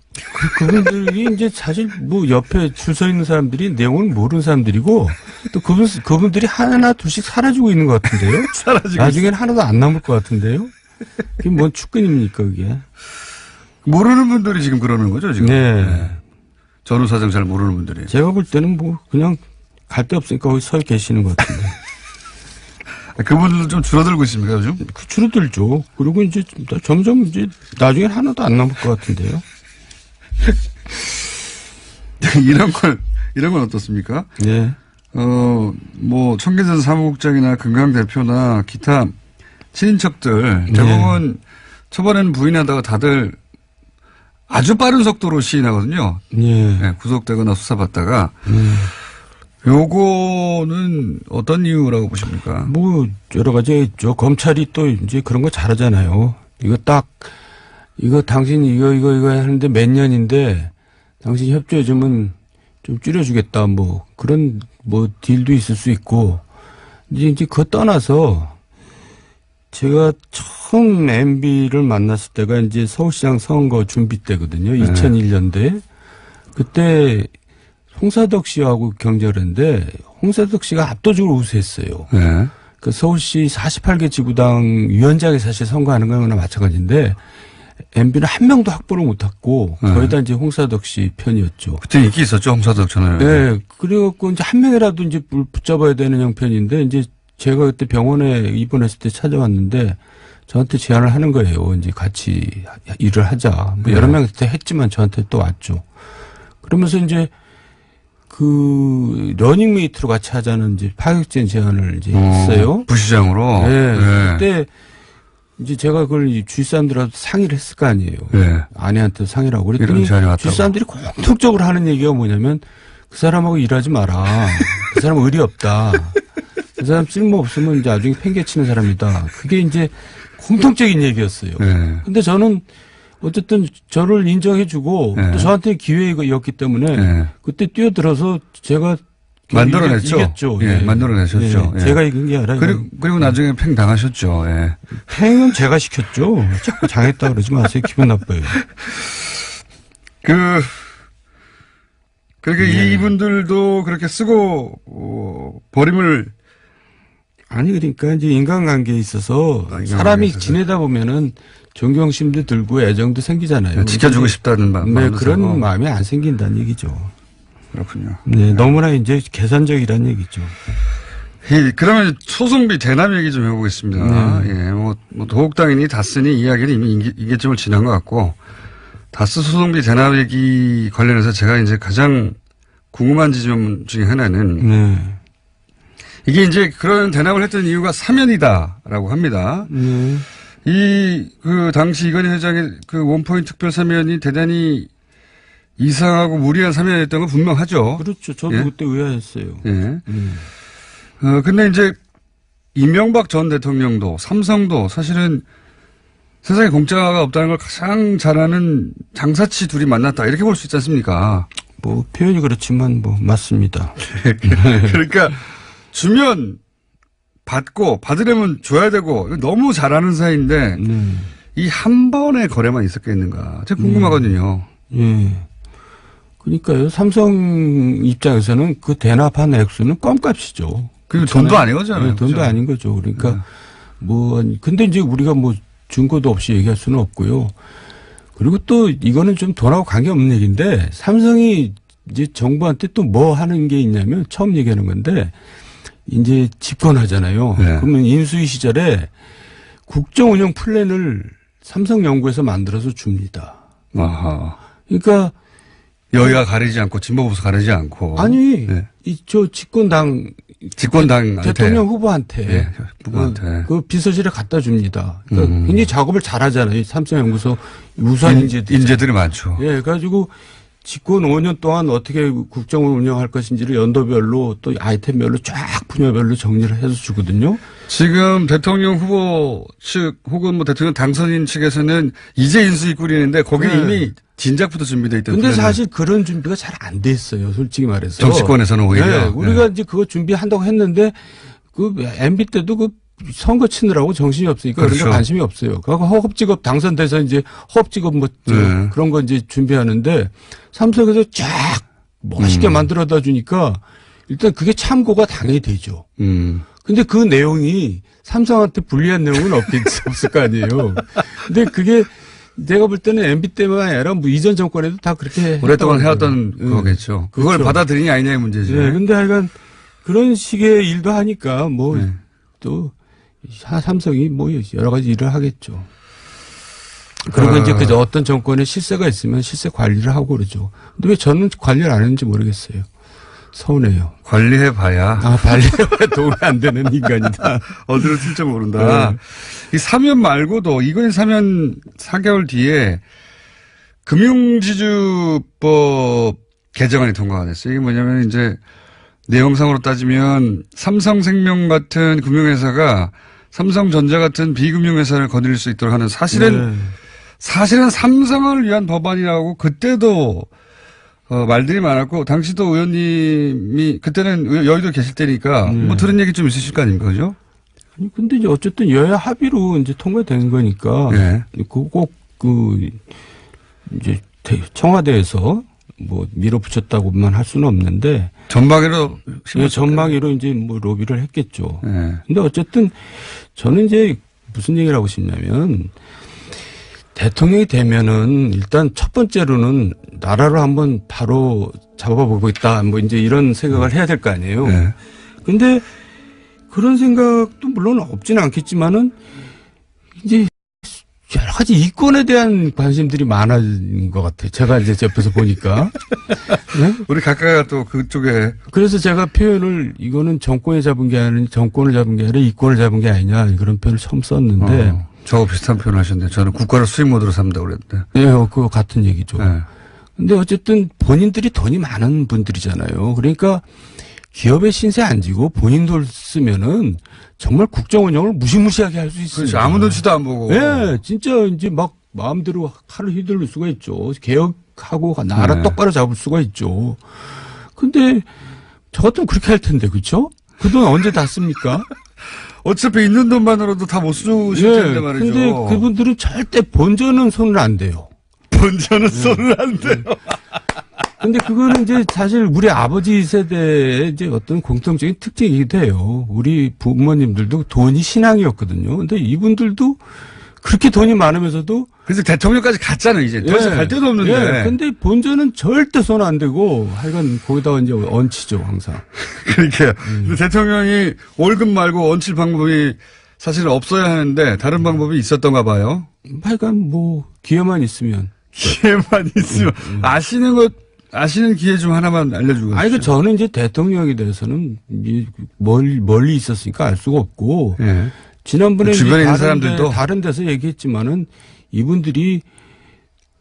그분들이 이제 사실 뭐 옆에 줄 서 있는 사람들이 내용을 모르는 사람들이고 또 그분들이 하나 둘씩 사라지고 있는 것 같은데요? 나중엔 하나도 안 남을 것 같은데요? 그게 뭔 측근입니까, 그게? 모르는 분들이 지금 그러는 거죠, 지금? 네. 전후 사정 잘 모르는 분들이. 제가 볼 때는 뭐 그냥 갈 데 없으니까 거기 서 계시는 것 같은데. 그분들도 좀 줄어들고 있습니까, 요즘? 줄어들죠. 그리고 이제 점점 이제 나중엔 하나도 안 남을 것 같은데요. 이런 건 어떻습니까? 네. 뭐, 청계천 사무국장이나 금강 대표나 기타 친인척들 대부분 초반에는 부인하다가 다들 아주 빠른 속도로 시인하거든요. 네, 구속되거나 수사받다가. 요거는 어떤 이유라고 보십니까? 뭐 여러 가지 있죠. 검찰이 또 이제 그런 거 잘하잖아요. 이거 당신 이거 하는데 몇 년인데 당신 협조해주면 좀 줄여주겠다. 뭐 그런 뭐 딜도 있을 수 있고 이제 그거 떠나서 제가 처음 MB를 만났을 때가 이제 서울시장 선거 준비 때거든요. 2001년도에 그때. 홍사덕 씨하고 경쟁을 했는데 홍사덕 씨가 압도적으로 우세했어요. 네. 그 서울시 48개 지구당 위원장이 사실 선거하는 거나 마찬가지인데 MB는 한 명도 확보를 못했고 거의 다 이제 홍사덕 씨 편이었죠. 그때 인기 있었죠, 홍사덕 전에. 네. 그래갖고 이제 한 명이라도 이제 붙잡아야 되는 형편인데 이제 제가 그때 병원에 입원했을 때 찾아왔는데 저한테 제안을 하는 거예요. 이제 같이 일을 하자. 뭐 여러 명 그때 했지만 저한테 또 왔죠. 그러면서 이제 러닝메이트로 같이 하자는 이제 파격적인 제안을 이제 했어요. 부시장으로? 네. 그때 이제 제가 그걸 주위 사람들하고 상의를 했을 거 아니에요. 네. 아내한테 상의를 하고 그랬더니 주위 사람들이 공통적으로 하는 얘기가 뭐냐면 그 사람하고 일하지 마라. 그 사람 의리 없다. 그 사람 쓸모 없으면 이제 나중에 팽개치는 사람이다. 그게 이제 공통적인 얘기였어요. 네. 근데 저는 어쨌든 저를 인정해주고 네. 또 저한테 기회였기 때문에 네. 그때 뛰어들어서 제가 만들어냈죠. 이겼죠. 예, 만들어내셨죠. 예. 제가 이긴 게 아니라 그리고 나중에 팽 당하셨죠. 예. 팽은 제가 시켰죠. 자꾸 당했다 그러지 마세요. 기분 나빠요. 그러니까 이분들도 그렇게 쓰고 버림을 아니 그러니까 이제 인간관계에 있어서 사람이 지내다 보면은 존경심도 들고 애정도 생기잖아요. 지켜주고 싶다는 마음. 네, 그런 마음이 안 생긴다는 얘기죠. 그렇군요. 네, 너무나 이제 계산적이라는 얘기죠. 그러면 소송비 대납 얘기 좀 해보겠습니다. 예, 뭐 도곡당이니 다스니 이야기는 이미 이게쯤을 지난 것 같고, 다스 소송비 대납 얘기 관련해서 제가 이제 가장 궁금한 지점 중에 하나는, 이게 이제 그런 대납을 했던 이유가 사면이다라고 합니다. 당시 이건희 회장의 그 원포인트 특별 사면이 대단히 이상하고 무리한 사면이었던 건 분명하죠. 그렇죠. 저도 예? 그때 의아했어요. 예. 근데 이제 이명박 전 대통령도 삼성도 사실은 세상에 공짜가 없다는 걸 가장 잘 아는 장사치 둘이 만났다. 이렇게 볼 수 있지 않습니까? 뭐 표현이 그렇지만 뭐 맞습니다. 그러니까 주면 받고 받으려면 줘야 되고 너무 잘 아는 사이인데 이 한 번의 거래만 있었겠는가. 제가 궁금하거든요. 예. 그러니까요. 삼성 입장에서는 그 대납한 액수는 껌값이죠. 그리고 돈도 아니거든요. 네, 돈도 아닌 거죠. 그러니까 근데 이제 우리가 뭐 증거도 없이 얘기할 수는 없고요. 그리고 또 이거는 좀 돈하고 관계없는 얘기인데 삼성이 이제 정부한테 또 뭐 하는 게 있냐면 처음 얘기하는 건데 이제 집권하잖아요. 네. 그러면 인수위 시절에 국정운영 플랜을 삼성연구에서 만들어서 줍니다. 아하. 그러니까 여기가 가리지 않고 진보보수 가리지 않고. 아니 네. 저 집권당 대통령 후보한테 예, 후보한테. 그 비서실에 갖다 줍니다. 그러니까 굉장히 작업을 잘하잖아요. 삼성연구소 우수한 인재들이 많죠. 예, 그래가지고 집권 5년 동안 어떻게 국정을 운영할 것인지를 연도별로 또 아이템별로 쫙 분야별로 정리를 해서 주거든요. 지금 대통령 후보 측 혹은 뭐 대통령 당선인 측에서는 이제 인수위 꾸리는데 거기는 네. 이미 진작부터 준비되어 있던. 근데 사실 그런 준비가 잘 안 돼 있어요. 솔직히 말해서. 정치권에서는 오히려. 네, 우리가 이제 그거 준비한다고 했는데 그 MB 때도 그 선거 치느라고 정신이 없으니까 그렇죠. 그런 데 관심이 없어요. 그러고 허업직업 당선돼서 이제 허업직업 뭐 그런 거 이제 준비하는데 삼성에서 쫙 멋있게 만들어다 주니까 일단 그게 참고가 당연히 되죠. 근데 그 내용이 삼성한테 불리한 내용은 없을 거 아니에요. 근데 그게 내가 볼 때는 MB 때만 아니라 뭐 이전 정권에도 다 그렇게 오랫동안 해왔던 거겠죠. 그걸 그렇죠. 받아들이냐 아니냐의 문제죠. 네, 근데 하여간 그런 식의 일도 하니까 뭐 또 삼성이 뭐 여러 가지 일을 하겠죠. 그리고 이제 그 어떤 정권에 실세가 있으면 실세 관리를 하고 그러죠. 근데 왜 저는 관리를 안 했는지 모르겠어요. 서운해요. 관리해봐야. 관리에 도움이 안 되는 인간이다. 어디로 튈지 모른다. 이 사면 말고도 이건 사면 4개월 뒤에 금융지주법 개정안이 통과가 됐어요. 이게 뭐냐면 이제 내용상으로 따지면 삼성생명 같은 금융회사가 삼성전자 같은 비금융회사를 거느릴 수 있도록 하는 사실은 삼성을 위한 법안이라고 그때도 말들이 많았고 당시도 의원님이 그때는 여의도 계실 때니까 뭐 들은 얘기 좀 있으실 거 아닙니까, 그죠? 아니 근데 이제 어쨌든 여야 합의로 이제 통과된 거니까 꼭 이제 청와대에서 뭐 밀어붙였다고만 할 수는 없는데 전방위로 전망위로 이제 뭐 로비를 했겠죠. 네. 근데 어쨌든 저는 이제 무슨 얘기를 하고 싶냐면 대통령이 되면은 일단 첫 번째로는 나라를 한번 바로 잡아보고 있다. 뭐 이제 이런 생각을 해야 될 거 아니에요. 네. 근데 그런 생각도 물론 없지는 않겠지만은 이제 여러 가지 이권에 대한 관심들이 많아진 것 같아요. 제가 이제 옆에서 보니까. 네? 우리 각각가 또 그쪽에. 그래서 제가 표현을 이거는 정권을 잡은 게 아니라 이권을 잡은 게 아니냐 그런 표현을 처음 썼는데. 저하고 비슷한 표현을 하셨는데 저는 국가를 수익 모드로 삼다 그랬는데. 네, 그거 같은 얘기죠. 네. 근데 어쨌든 본인들이 돈이 많은 분들이잖아요. 그러니까 기업의 신세 안 지고 본인 돈 쓰면은 정말 국정 운영을 무시무시하게 할 수 있습니다. 그렇죠. 아무 눈치도 안 보고. 네, 진짜 이제 막 마음대로 칼을 휘둘릴 수가 있죠. 개혁하고 나라 네. 똑바로 잡을 수가 있죠. 근데 저 같으면 그렇게 할 텐데, 그렇죠? 그 돈 언제 다 씁니까? 어차피 있는 돈만으로도 다 못 쓰실 텐데 말이죠. 근데 그분들은 절대 본전은 손을 안 대요. 본전은 손을 안 대요. 근데 그거는 이제 사실 우리 아버지 세대의 이제 어떤 공통적인 특징이기도 해요. 우리 부모님들도 돈이 신앙이었거든요. 근데 이분들도 그렇게 돈이 많으면서도 그래서 대통령까지 갔잖아요, 이제. 더 이상 갈 데도 없는데. 예, 근데 본전은 절대 손 안 대고 하여간 거기다가 이제 얹히죠, 항상. 그러니까요. 근데 대통령이 월급 말고 얹힐 방법이 사실 없어야 하는데 다른 방법이 있었던가 봐요. 하여간 뭐 기회만 있으면. 기회만 있으면. 아시는 기회 중 하나만 알려주고. 아니, 그 저는 이제 대통령에 대해서는 멀리 있었으니까 알 수가 없고. 예. 지난번에 주변에 있는 사람들도 다른 데서 얘기했지만은 이분들이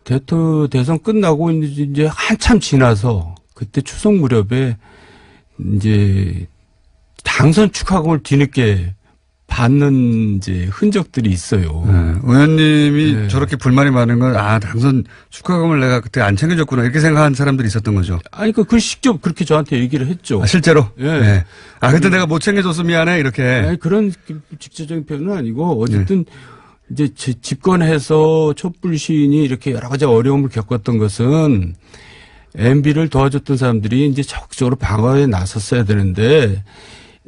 대선 끝나고 이제 한참 지나서 그때 추석 무렵에 이제 당선 축하금을 뒤늦게 받는 이제 흔적들이 있어요. 네. 의원님이 저렇게 불만이 많은 건, 당선 축하금을 내가 그때 안 챙겨줬구나. 이렇게 생각하는 사람들이 있었던 거죠. 아니, 그 직접 그렇게 저한테 얘기를 했죠. 실제로? 예. 네. 그때 내가 못 챙겨줘서 미안해. 이렇게. 아니, 그런 직접적인 표현은 아니고, 어쨌든 이제 집권해서 촛불 시인이 이렇게 여러 가지 어려움을 겪었던 것은 MB를 도와줬던 사람들이 이제 적극적으로 방어에 나섰어야 되는데,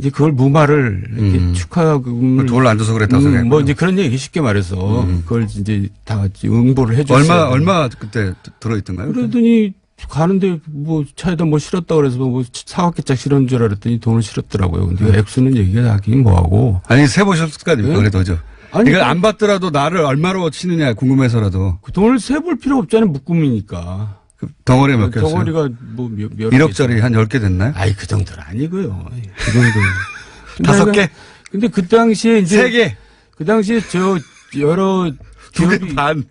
이제 그걸 무마를 이렇게 축하금을 돈을 안 줘서 그랬다고 생각해요. 뭐 이제 그런 얘기 쉽게 말해서 그걸 이제 다 응보를 해줬어요. 얼마 그때 들어있던가요? 그러더니 가는데 뭐 차에다 뭐 실었다 그래서 뭐 사각개짝 실은 줄 알았더니 돈을 실었더라고요. 근데 액수는 얘기가 하긴 뭐하고. 아니 세보셨을 거 아닙니까? 그래도죠. 아니, 이걸 안 받더라도 나를 얼마로 치느냐 궁금해서라도. 그 돈을 세볼 필요 없잖아요. 묶음이니까. 그 덩어리에 몇 개였어요? 덩어리가 뭐 몇 1억짜리 한 10개 됐나요? 아이, 그 정도는 아니고요. 그 정도. 5개? 근데 그 당시에 이제 3개? 그 당시에 여러 2개 반.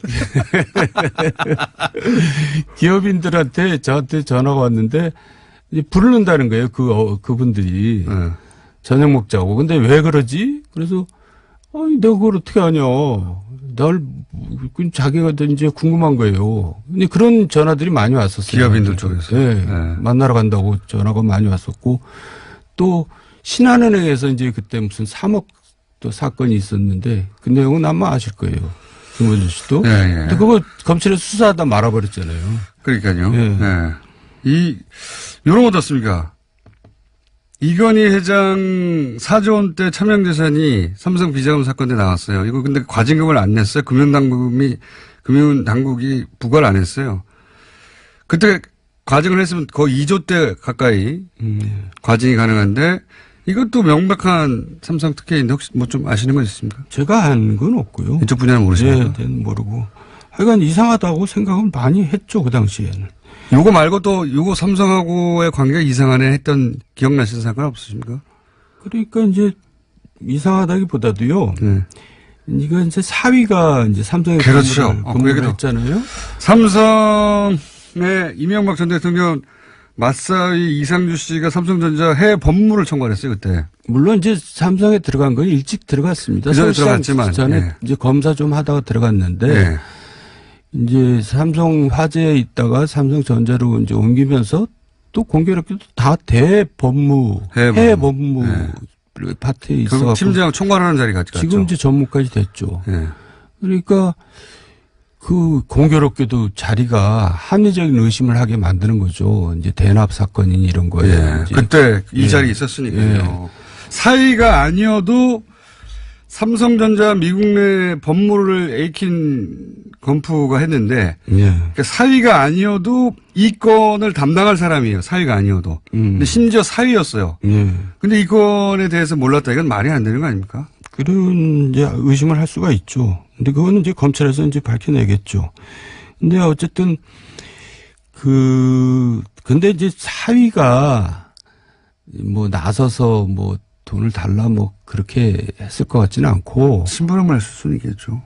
기업인들한테 저한테 전화가 왔는데 이제 부르는다는 거예요. 그분들이 저녁 먹자고. 근데 왜 그러지? 그래서 내가 그걸 어떻게 아냐? 자기가 이제 궁금한 거예요. 근데 그런 전화들이 많이 왔었어요. 기업인들 쪽에서. 네. 만나러 간다고 전화가 많이 왔었고 또 신한은행에서 이제 그때 무슨 3억 또 사건이 있었는데 그 내용은 아마 아실 거예요. 김원준 씨도. 네, 네. 근데 그거 검찰에서 수사하다 말아버렸잖아요. 그러니까요. 네. 네. 요런 거 어떻습니까? 이건희 회장 4조 원대 차명재산이 삼성 비자금 사건 때 나왔어요. 이거 근데 과징금을 안 냈어요. 금융당국이 부과를 안 했어요. 그때 과징을 했으면 거의 2조 대 가까이 과징이 가능한데 이것도 명백한 삼성 특혜인데 혹시 뭐 좀 아시는 거 있습니까? 제가 한 건 없고요. 이쪽 분야는 모르시나요? 네, 모르고. 하여간 이상하다고 생각을 많이 했죠. 그 당시에는. 요거 말고 또 요거 삼성하고의 관계가 이상하네 했던 기억나시는 사건 없으십니까? 그러니까 이제 이상하다기보다도요. 네. 이거 이제 사위가 이제 삼성에 그렇죠. 근무를 했잖아요. 삼성의 이명박 전 대통령 맞사위 이상주 씨가 삼성전자 해외 법무를 청구했어요 그때. 물론 이제 삼성에 들어간 건 일찍 들어갔습니다. 그전에 들어갔지만 전에 네. 이제 검사 좀 하다가 들어갔는데 네. 이제 삼성 화재에 있다가 삼성전자로 이제 옮기면서 또 공교롭게도 다 대법무 해외 법무 네. 파트에 결국 있어갖고 팀장 총괄하는 자리까지 갔죠. 지금 이제 전무까지 됐죠. 네. 그러니까 그 공교롭게도 자리가 합리적인 의심을 하게 만드는 거죠. 이제 대납 사건이니 이런 거에. 예. 그때 이 자리에 있었으니까요. 사위가 아니어도 삼성전자 미국 내 법무를 에이킨 건프가 했는데 그러니까 사위가 아니어도 이 건을 담당할 사람이에요. 사위가 아니어도. 근데 심지어 사위였어요. 근데 이 건에 대해서 몰랐다. 이건 말이 안 되는 거 아닙니까? 그런 이제 의심을 할 수가 있죠. 근데 그거는 이제 검찰에서 이제 밝혀내겠죠. 근데 어쨌든 근데 이제 사위가 뭐 나서서 뭐 돈을 달라 뭐 그렇게 했을 것 같지는 않고. 심부름을 했을 수는 있겠죠.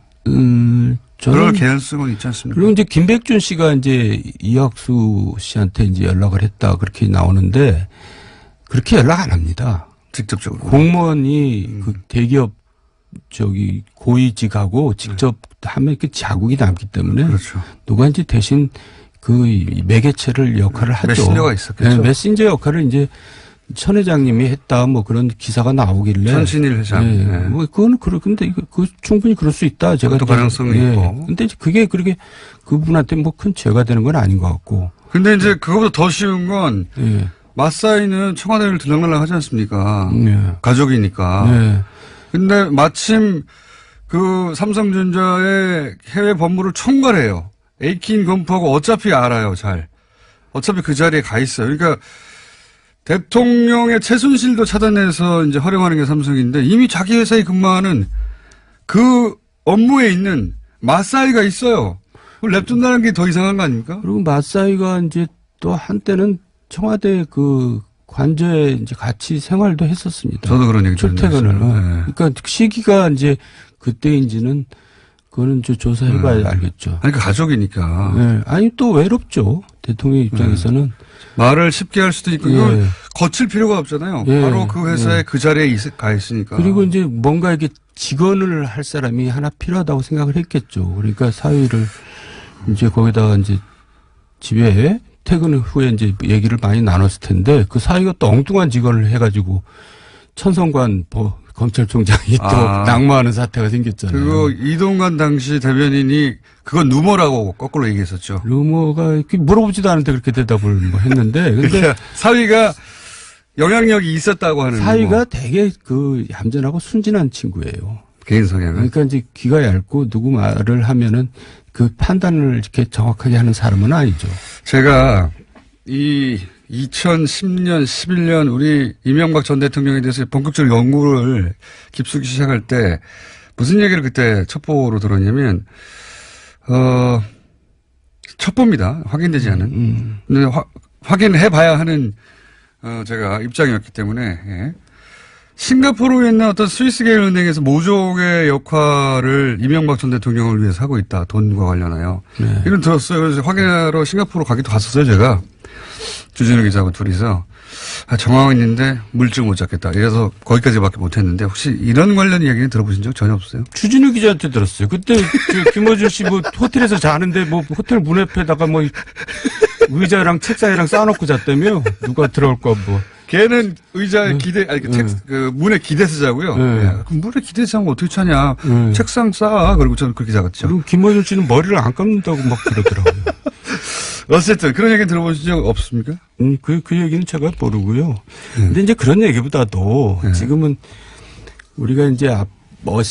그럴 개연성은 있지 않습니까? 그리고 이제 김백준 씨가 이제 이학수 씨한테 이제 연락을 했다 그렇게 나오는데 그렇게 연락 안 합니다. 직접적으로. 공무원이 그 대기업 고위직하고 직접 하면 그 자국이 남기 때문에 그렇죠. 누가 이제 대신 그 매개체를 역할을 하죠. 메신저가 있었겠죠. 네, 메신저 역할을 이제 천 회장님이 했다 뭐 그런 기사가 나오길래. 천신일 회장. 네. 네. 뭐 그거는 근데 그 충분히 그럴 수 있다. 제가 그것도 가능성이 있고. 근데 그게 그렇게 그분한테 뭐 큰 죄가 되는 건 아닌 것 같고. 근데 이제 그거보다 더 쉬운 건 예. 마사이는 청와대를 들락날락 하지 않습니까? 예. 가족이니까. 예. 근데 마침 그 삼성전자의 해외 법무를 총괄해요. 에이킨 건프하고 어차피 알아요, 잘. 어차피 그 자리에 가 있어요. 그러니까 대통령의 최순실도 찾아내서 이제 활용하는 게 삼성인데 이미 자기 회사에 근무하는 그 업무에 있는 마사이가 있어요. 그걸 냅둔다는 게 더 이상한 거 아닙니까? 그리고 마사이가 이제 또 한때는 청와대 그 관저에 이제 같이 생활도 했었습니다. 저도 그런 얘기 출퇴근을. 들었어요. 네. 그러니까 시기가 이제 그때인지는 그거는 조사해봐야 알겠죠. 아니, 그 가족이니까. 네. 아니 또 외롭죠. 대통령 입장에서는. 말을 쉽게 할 수도 있고, 예. 이걸 거칠 필요가 없잖아요. 예. 바로 그 회사에 그 자리에 가 있으니까. 그리고 이제 뭔가 이게 직원을 할 사람이 하나 필요하다고 생각을 했겠죠. 그러니까 사위를 이제 거기다가 이제 집에 퇴근 후에 이제 얘기를 많이 나눴을 텐데 그 사위가 또 엉뚱한 직원을 해가지고 천성관 검찰총장이 또 낙마하는 사태가 생겼잖아요. 그리고 이동관 당시 대변인이 그건 루머라고 거꾸로 얘기했었죠. 루머가 이렇게 물어보지도 않은데 그렇게 대답을 뭐 했는데 근데 그러니까 사위가 영향력이 있었다고 하는 사위가 뭐. 되게 그 얌전하고 순진한 친구예요. 개인 성향은. 그러니까 이제 귀가 얇고 누구 말을 하면은 그 판단을 이렇게 정확하게 하는 사람은 아니죠. 제가 이 2010년, 11년 우리 이명박 전 대통령에 대해서 본격적으로 연구를 깊숙이 시작할 때 무슨 얘기를 그때 첩보로 들었냐면 첩보입니다. 확인되지 않은. 근데 확인해 봐야 하는 제가 입장이었기 때문에 예. 싱가포르에 있는 어떤 스위스계열 은행에서 모종의 역할을 이명박 전 대통령을 위해서 하고 있다. 돈과 관련하여. 네. 이런 들었어요. 그래서 확인하러 싱가포르 가기도 갔었어요. 제가. 주진우 기자하고 둘이서. 정황있는데 물증 못 잡겠다. 이래서 거기까지밖에 못했는데 혹시 이런 관련 이야기는 들어보신 적 전혀 없어요? 주진우 기자한테 들었어요. 그때 김어준 씨 뭐 호텔에서 자는데 뭐 호텔 문 옆에다가 뭐 의자랑 책상이랑 쌓아놓고 잤다며? 누가 들어올까 뭐. 걔는 의자에 그 문에 기대서 자고요. 네. 야, 그럼 문에 기대서 자면 어떻게 차냐. 책상 쌓아. 그리고 저는 그렇게 자갔죠. 그리고 김어준 씨는 머리를 안 감는다고 막 그러더라고요. 어쨌든 그런 얘기 들어보신 적 없습니까? 그 얘기는 제가 모르고요. 근데 이제 그런 얘기보다도 지금은 우리가 이제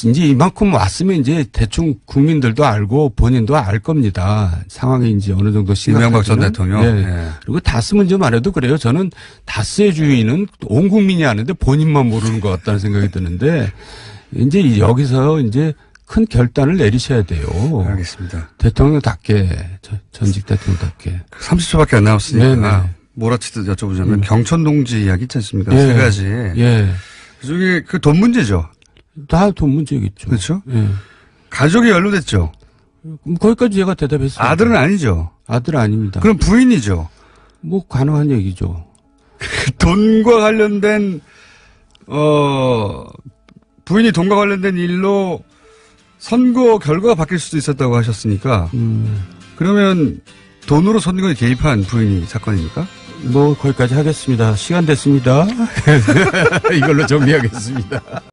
이제 이만큼 왔으면 이제 대충 국민들도 알고 본인도 알 겁니다. 상황이 이제 어느 정도 이명박 전 심각하면. 대통령. 네. 네. 그리고 다스 문제만 해도 그래요. 저는 다스의 주인은 온 국민이 아는데 본인만 모르는 것 같다는 생각이 드는데 이제 여기서 이제 큰 결단을 내리셔야 돼요. 알겠습니다. 대통령답게 전직 대통령답게. 30초밖에 안 남았으니까 네네. 몰아치듯 여쭤보자면 경천동지 이야기 있지 않습니까? 예. 세 가지. 예. 그중에 그 돈 문제죠. 다 돈 문제겠죠. 그렇죠? 예. 가족이 연루됐죠. 거기까지 제가 대답했어요. 아들은 아니죠. 아들 아닙니다. 그럼 부인이죠. 뭐 가능한 얘기죠. 돈과 관련된 부인이 돈과 관련된 일로 선거 결과가 바뀔 수도 있었다고 하셨으니까 그러면 돈으로 선거에 개입한 부인이 사건입니까? 뭐 거기까지 하겠습니다. 시간 됐습니다. 이걸로 정리하겠습니다.